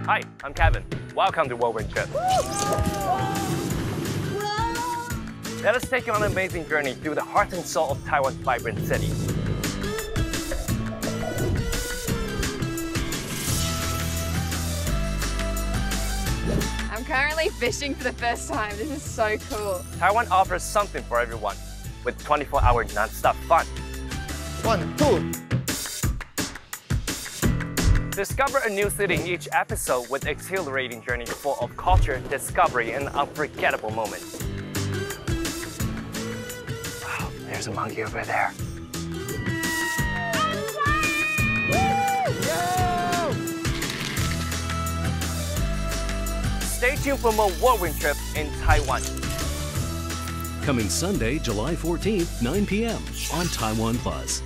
Hi, I'm Kevin. Welcome to Whirlwind Trip. Let us take you on an amazing journey through the heart and soul of Taiwan's vibrant city. I'm currently fishing for the first time. This is so cool. Taiwan offers something for everyone with 24-hour non-stop fun. 1, 2. Discover a new city in each episode with exhilarating journey full of culture, discovery, and unforgettable moments. Wow, there's a monkey over there. Stay tuned for more Whirlwind Trip in Taiwan. Coming Sunday, July 14th, 9 p.m. on Taiwan Plus.